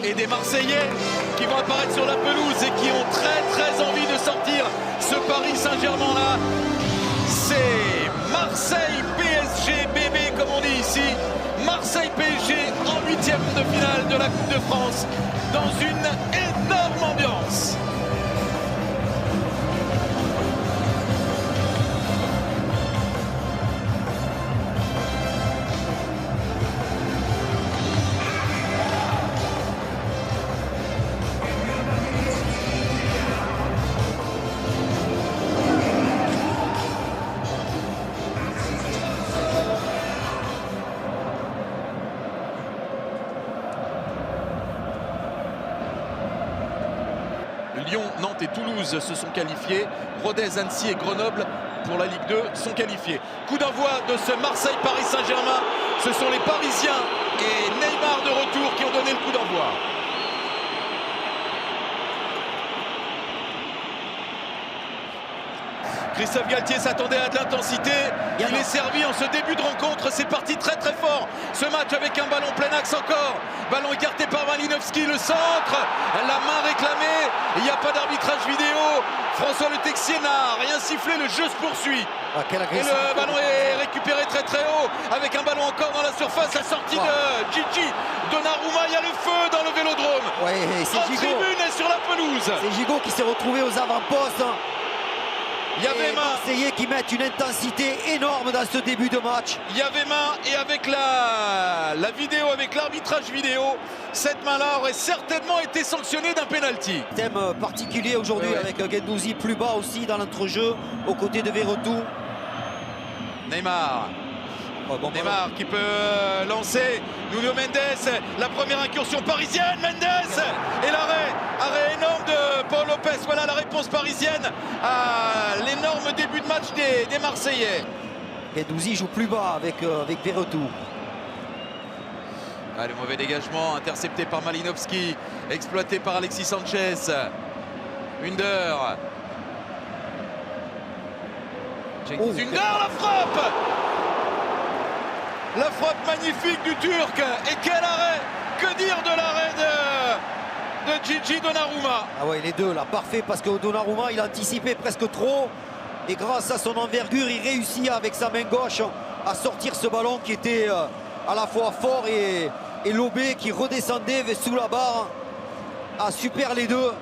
et des Marseillais qui vont apparaître sur la pelouse et qui ont très envie de sortir ce Paris Saint-Germain là. C'est Marseille PSG bébé comme on dit ici. Marseille PSG en 8e de finale de la Coupe de France dans une énorme ambiance. Lyon, Nantes et Toulouse se sont qualifiés. Rodez, Annecy et Grenoble pour la Ligue 2 sont qualifiés. Coup d'envoi de ce Marseille-Paris Saint-Germain. Ce sont les Parisiens et Neymar de retour qui ont donné le coup d'envoi. Christophe Galtier s'attendait à de l'intensité. Il est servi en ce début de rencontre. C'est parti très fort. Ce match avec un ballon plein axe encore. Ballon écarté par Malinowski. Le centre. La main réclamée. Il n'y a pas d'arbitrage vidéo. François Le Texier n'a rien sifflé. Le jeu se poursuit. Et le ballon est récupéré très haut. Avec un ballon encore dans la surface. La sortie de Gigi Donnarumma. Il y a le feu dans le Vélodrome. En tribune et sur la pelouse. C'est Gigot qui s'est retrouvé aux avant-postes. Il y avait main. Les Marseillais qui mettent une intensité énorme dans ce début de match. Il y avait main et avec la vidéo, avec l'arbitrage vidéo, cette main-là aurait certainement été sanctionnée d'un penalty. Thème particulier aujourd'hui avec Guendouzi plus bas aussi dans l'entrejeu aux côtés de Verretou. Neymar. Neymar qui peut lancer. Nuno Mendes, la première incursion parisienne. Mendes et arrêt énorme de Paul Lopez. Voilà la réponse parisienne à l'énorme début de match des Marseillais. Guendouzi joue plus bas avec Verretou. Le mauvais dégagement intercepté par Malinowski, exploité par Alexis Sanchez. Under. Under, la frappe. La frappe magnifique du Turc. Et quel arrêt! Que dire de l'arrêt de Gigi Donnarumma? Les deux là, parfait, parce que Donnarumma il a anticipé presque trop. Et grâce à son envergure, il réussit avec sa main gauche à sortir ce ballon qui était à la fois fort et lobé, qui redescendait sous la barre. Super les deux.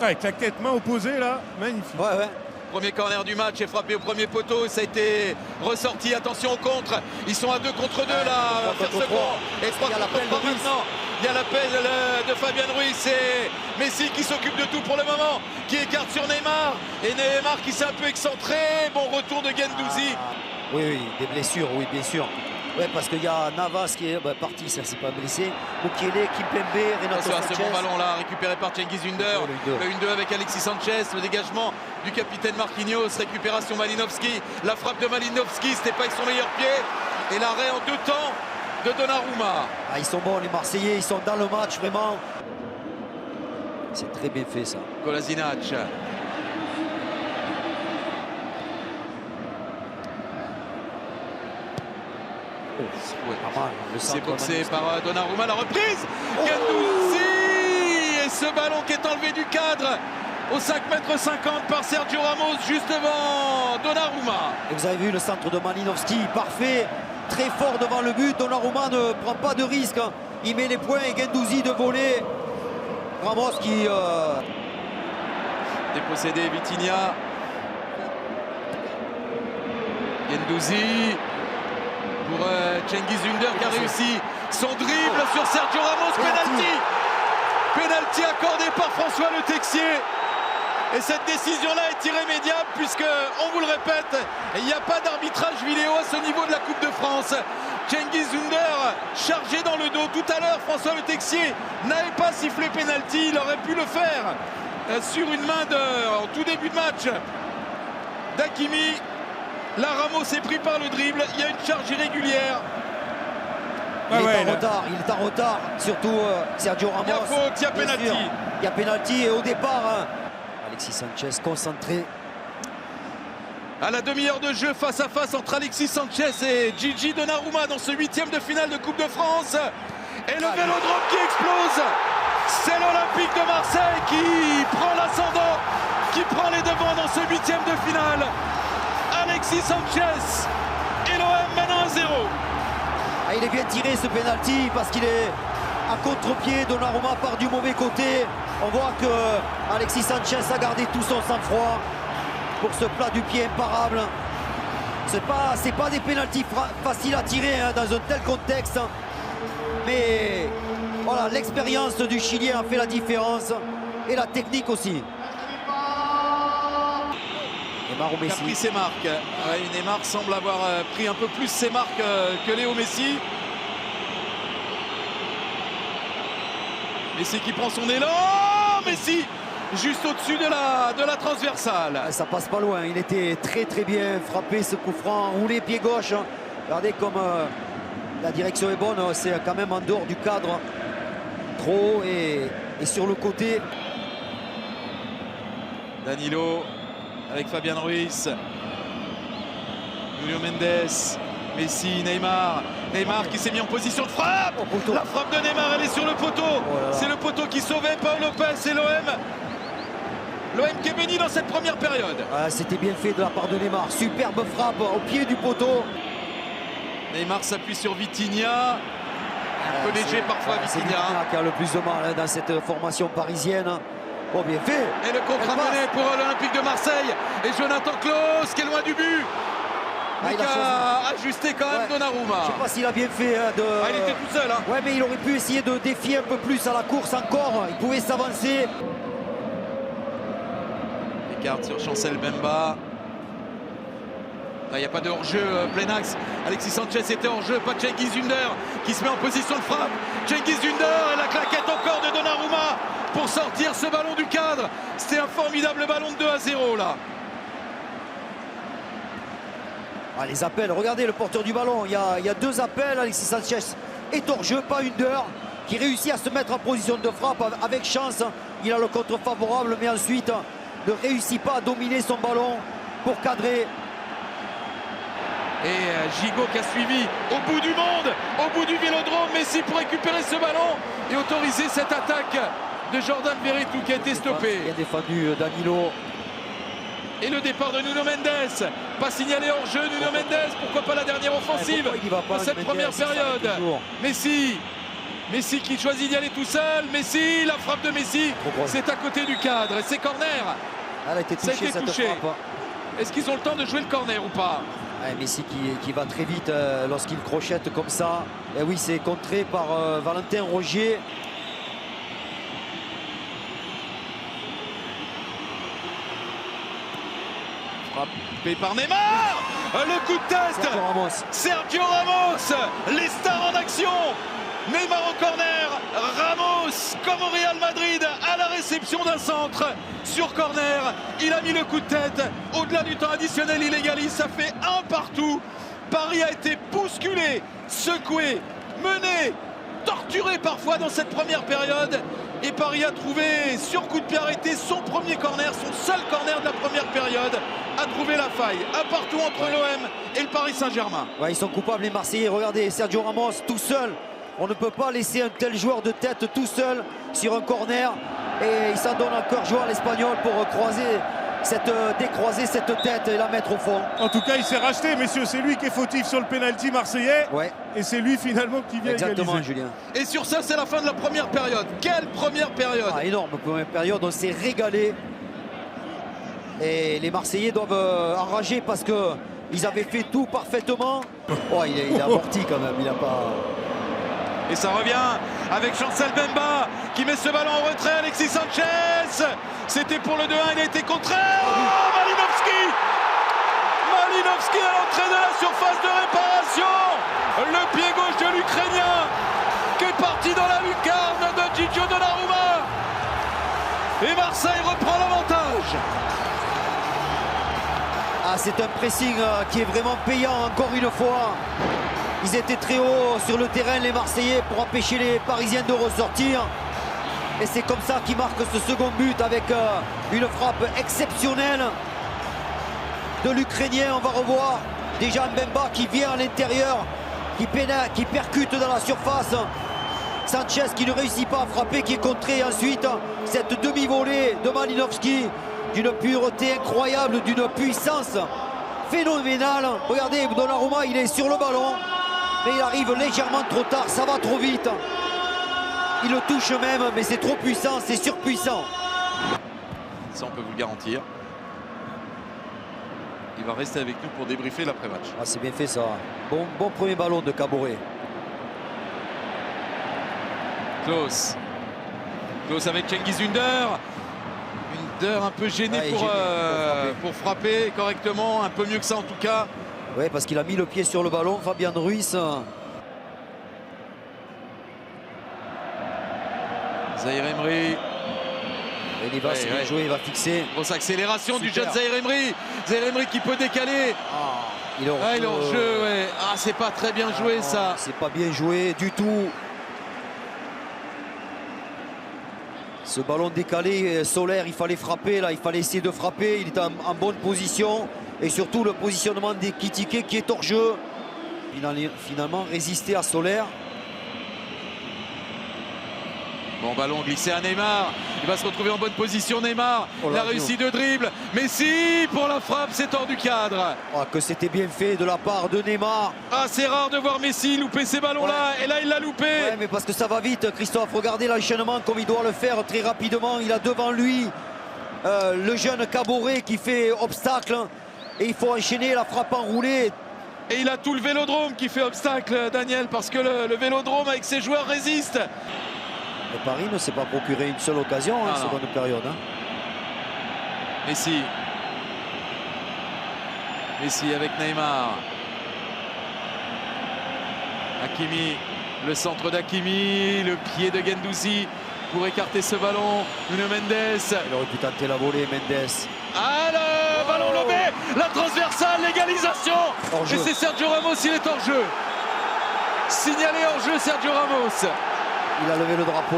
Avec la tête main opposée là, magnifique. Premier corner du match est frappé au premier poteau, ça a été ressorti, attention au contre, ils sont à 2 contre 2 là, et 3 contre 3 maintenant. Il y a l'appel de Fabien Ruiz, c'est Messi qui s'occupe de tout pour le moment, qui écarte sur Neymar, et Neymar qui s'est un peu excentré, bon retour de Guendouzi. Oui, des blessures, oui bien sûr. Parce qu'il y a Navas qui est parti, ça c'est pas blessé. Mukiele, Kimpembe, Renato Sanchez. Ce bon ballon là récupéré par Cengiz Under. Le 1-2 avec Alexis Sanchez, le dégagement du capitaine Marquinhos, récupération Malinowski. La frappe de Malinowski, c'était pas avec son meilleur pied. Et l'arrêt en 2 temps de Donnarumma. Ils sont bons les Marseillais, ils sont dans le match vraiment. C'est très bien fait ça. Kolasinac. C'est boxé par Donnarumma, la reprise. Guendouzi et ce ballon qui est enlevé du cadre au 5,50 m par Sergio Ramos juste devant Donnarumma. Et vous avez vu le centre de Malinowski, parfait, très fort devant le but. Donnarumma ne prend pas de risque, il met les points et Guendouzi de voler. Ramos qui dépossédé, Vitinha. Guendouzi pour Cengiz Under qui a réussi son dribble sur Sergio Ramos. Penalty accordé par François Le Texier. Et cette décision-là est irrémédiable puisque, on vous le répète, il n'y a pas d'arbitrage vidéo à ce niveau de la Coupe de France. Cengiz Under chargé dans le dos. Tout à l'heure, François Le Texier n'avait pas sifflé penalty. Il aurait pu le faire sur une main en tout début de match d'Hakimi. Là, Ramos est pris par le dribble. Il y a une charge irrégulière. Il est en retard, surtout Sergio Ramos. Il y a faute, il y a penalty. Il y a penalty et au départ, Alexis Sanchez concentré. À la demi-heure de jeu, face à face entre Alexis Sanchez et Gigi Donnarumma dans ce 8e de finale de Coupe de France. Et le Vélodrome qui explose. C'est l'Olympique de Marseille qui prend l'ascendant, qui prend les devants dans ce huitième de finale. Alexis Sanchez et l'OM mène 1-0. Ah, il est bien tiré ce penalty parce qu'il est à contre-pied. Donnarumma part du mauvais côté. On voit que Alexis Sanchez a gardé tout son sang-froid pour ce plat du pied imparable. C'est pas des pénaltys faciles à tirer hein, dans un tel contexte. Mais voilà, l'expérience du Chilien a fait la différence et la technique aussi. Neymar ou Il a Messi. pris ses marques. Ouais, Neymar semble avoir pris un peu plus ses marques que Léo Messi. Messi qui prend son élan. Messi juste au-dessus de la transversale. Ça passe pas loin. Il était très bien frappé ce coup franc, roulé pied gauche. Regardez comme la direction est bonne. C'est quand même en dehors du cadre. Trop haut et sur le côté. Danilo avec Fabian Ruiz. Nuno Mendes. Messi, Neymar. Neymar qui s'est mis en position de frappe. La frappe de Neymar, elle est sur le poteau. C'est le poteau qui sauvait Paul Lopez et l'OM. L'OM qui est béni dans cette première période. C'était bien fait de la part de Neymar. Superbe frappe au pied du poteau. Neymar s'appuie sur Vitinha. Un peu léger parfois C'est Vitinha. Vitinha qui a le plus de mal hein, dans cette formation parisienne. Oh, bien fait. Et le contre-mené pour l'Olympique de Marseille. Et Jonathan Klaus qui est loin du but. Il a ajusté quand même Donnarumma. Je ne sais pas s'il a bien fait de... il était tout seul. Hein. Ouais, mais il aurait pu essayer de défier un peu plus à la course encore. Il pouvait s'avancer. Écarte sur Chancel Bemba. Là, il n'y a pas de hors-jeu plein axe. Alexis Sanchez était hors-jeu, pas Cengiz Ünder qui se met en position de frappe. Cengiz Ünder et la claquette encore de Donnarumma pour sortir ce ballon du cadre. C'était un formidable ballon de 2-0 là. Les appels, regardez le porteur du ballon. Il y a deux appels. Alexis Sanchez est hors-jeu, pas Ünder qui réussit à se mettre en position de frappe avec chance. Il a le contre favorable, mais ensuite ne réussit pas à dominer son ballon pour cadrer. Et Gigot qui a suivi au bout du monde, au bout du Vélodrome. Messi pour récupérer ce ballon et autoriser cette attaque de Jordan Veretout qui a été stoppé. Bien défendu Danilo. Et le départ de Nuno Mendes. Pas signalé hors jeu Nuno Mendes. Pourquoi pas la dernière offensive dans cette première période. Messi qui choisit d'y aller tout seul. Messi, la frappe de Messi. C'est à côté du cadre et c'est corner. Elle a été touchée, cette frappe. Est-ce qu'ils ont le temps de jouer le corner ou pas? Messi qui va très vite lorsqu'il crochette comme ça. Et oui, c'est contré par Valentin Rogier. Frappé par Neymar. Le coup de tête. Sergio Ramos. Les stars en action. Neymar au corner. Ramos, comme au Real Madrid, à la réception d'un centre sur corner. Il a mis le coup de tête. Au-delà du temps additionnel, il égalise. Ça fait 1 partout. Paris a été bousculé, secoué, mené, torturé parfois dans cette première période. Et Paris a trouvé, sur coup de pied arrêté, son premier corner, son seul corner de la première période, a trouvé la faille. Un partout entre l'OM et le Paris Saint-Germain. Ouais, ils sont coupables les Marseillais. Regardez, Sergio Ramos tout seul. On ne peut pas laisser un tel joueur de tête tout seul sur un corner. Et il s'en donne encore joie à l'Espagnol pour décroiser cette tête et la mettre au fond. En tout cas, il s'est racheté, messieurs. C'est lui qui est fautif sur le pénalty marseillais. Ouais. Et c'est lui finalement qui vient Exactement, égaliser. Julien. Et sur ça, c'est la fin de la première période. Quelle première période! Énorme première période, on s'est régalé. Et les Marseillais doivent enrager parce qu'ils avaient fait tout parfaitement. Oh, il a amorti quand même, il n'a pas... Et ça revient avec Chancel Bemba qui met ce ballon en retrait. Alexis Sanchez, c'était pour le 2-1, il a été contraire. Oh, Malinovski à l'entrée de la surface de réparation. Le pied gauche de l'Ukrainien qui est parti dans la lucarne de Gigio Donnarumma. Et Marseille reprend l'avantage. C'est un pressing qui est vraiment payant encore une fois. Ils étaient très hauts sur le terrain, les Marseillais, pour empêcher les Parisiens de ressortir. Et c'est comme ça qu'ils marquent ce second but avec une frappe exceptionnelle de l'Ukrainien. On va revoir déjà Mbemba qui vient à l'intérieur, qui percute dans la surface. Sanchez qui ne réussit pas à frapper, qui est contré. Ensuite, cette demi-volée de Malinovski d'une pureté incroyable, d'une puissance phénoménale. Regardez, Donnarumma, il est sur le ballon, mais il arrive légèrement trop tard, ça va trop vite. Il le touche même, mais c'est trop puissant, c'est surpuissant. Ça, on peut vous le garantir. Il va rester avec nous pour débriefer l'après-match. Ah, c'est bien fait ça. Bon premier ballon de Caboret. Klose avec Cengiz Ünder. Ünder un peu gêné, pour frapper correctement, un peu mieux que ça en tout cas. Oui, parce qu'il a mis le pied sur le ballon, Fabian Ruiz. Zaïre Emery. Il va se jouer, il va fixer. Grosse accélération du Super. jeune Zaïre Emery. Zaïre Emery qui peut décaler. Il est hors jeu, ouais. Ah, c'est pas très bien joué ça. C'est pas bien joué du tout. Ce ballon décalé, Solaire, il fallait frapper là, il fallait essayer de frapper. Il est en bonne position. Et surtout le positionnement d'Ekitike qui est hors jeu. Finalement résister à Solaire. Bon ballon glissé à Neymar. Il va se retrouver en bonne position Neymar. Il a réussi de dribble. Messi pour la frappe, c'est hors du cadre. Que c'était bien fait de la part de Neymar. Ah, c'est rare de voir Messi louper ces ballons-là. Et là, il l'a loupé. Ouais, mais parce que ça va vite, Christophe. Regardez l'enchaînement comme il doit le faire très rapidement. Il a devant lui le jeune Caboret qui fait obstacle. Et il faut enchaîner la frappe enroulée. Et il a tout le Vélodrome qui fait obstacle, Daniel, parce que le Vélodrome avec ses joueurs résiste. Le Paris ne s'est pas procuré une seule occasion en seconde période. Messi avec Neymar. Hakimi, le centre d'Hakimi, le pied de Guendouzi pour écarter ce ballon. Nuno Mendes. Il aurait pu tenter la volée, Mendes. Ah, le ballon lobé, la transversale, l'égalisation. Et c'est Sergio Ramos, il est hors jeu. Signalé hors jeu, Sergio Ramos. Il a levé le drapeau.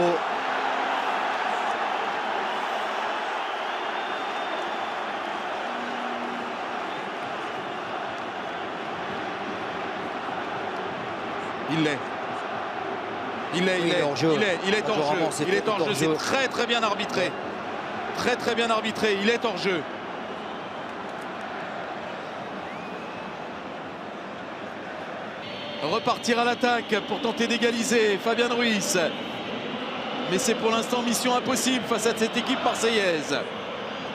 Il est hors jeu. C'est très bien arbitré. Très bien arbitré. Il est hors jeu. Repartir à l'attaque pour tenter d'égaliser Fabian Ruiz. Mais c'est pour l'instant mission impossible face à cette équipe marseillaise.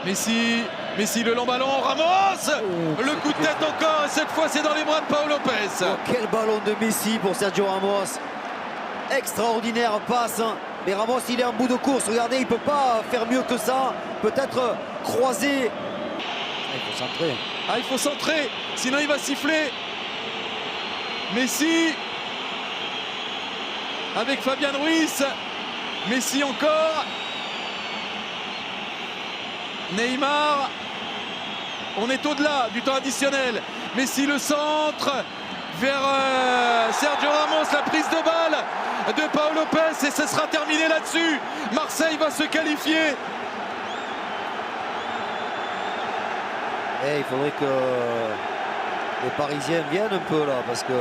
Messi, le long ballon, Ramos, le coup de tête encore, et cette fois c'est dans les bras de Pau Lopez. Quel ballon de Messi pour Sergio Ramos. Extraordinaire passe. Mais Ramos, il est en bout de course. Regardez, il ne peut pas faire mieux que ça. Peut-être croiser. Il faut centrer. Il faut centrer, sinon il va siffler. Messi avec Fabian Ruiz. Messi encore. Neymar. On est au-delà du temps additionnel. Messi le centre vers Sergio Ramos. La prise de balle de Pau Lopez et ce sera terminé là-dessus. Marseille va se qualifier. Et il faudrait que les Parisiens viennent un peu là parce que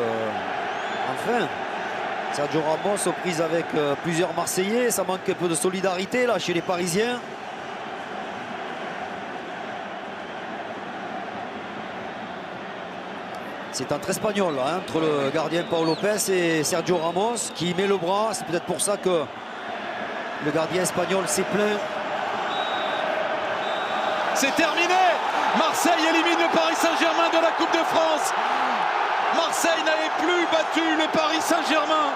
enfin Sergio Ramos aux prises avec plusieurs Marseillais, ça manque un peu de solidarité là chez les Parisiens. C'est entre espagnol là, entre le gardien Pau Lopez et Sergio Ramos qui met le bras. C'est peut-être pour ça que le gardien espagnol s'est plaint. C'est terminé. Marseille élimine le Paris Saint-Germain de la Coupe de France. Marseille n'avait plus battu le Paris Saint-Germain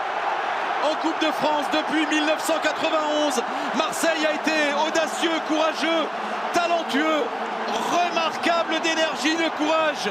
en Coupe de France depuis 1991. Marseille a été audacieux, courageux, talentueux, remarquable d'énergie, de courage.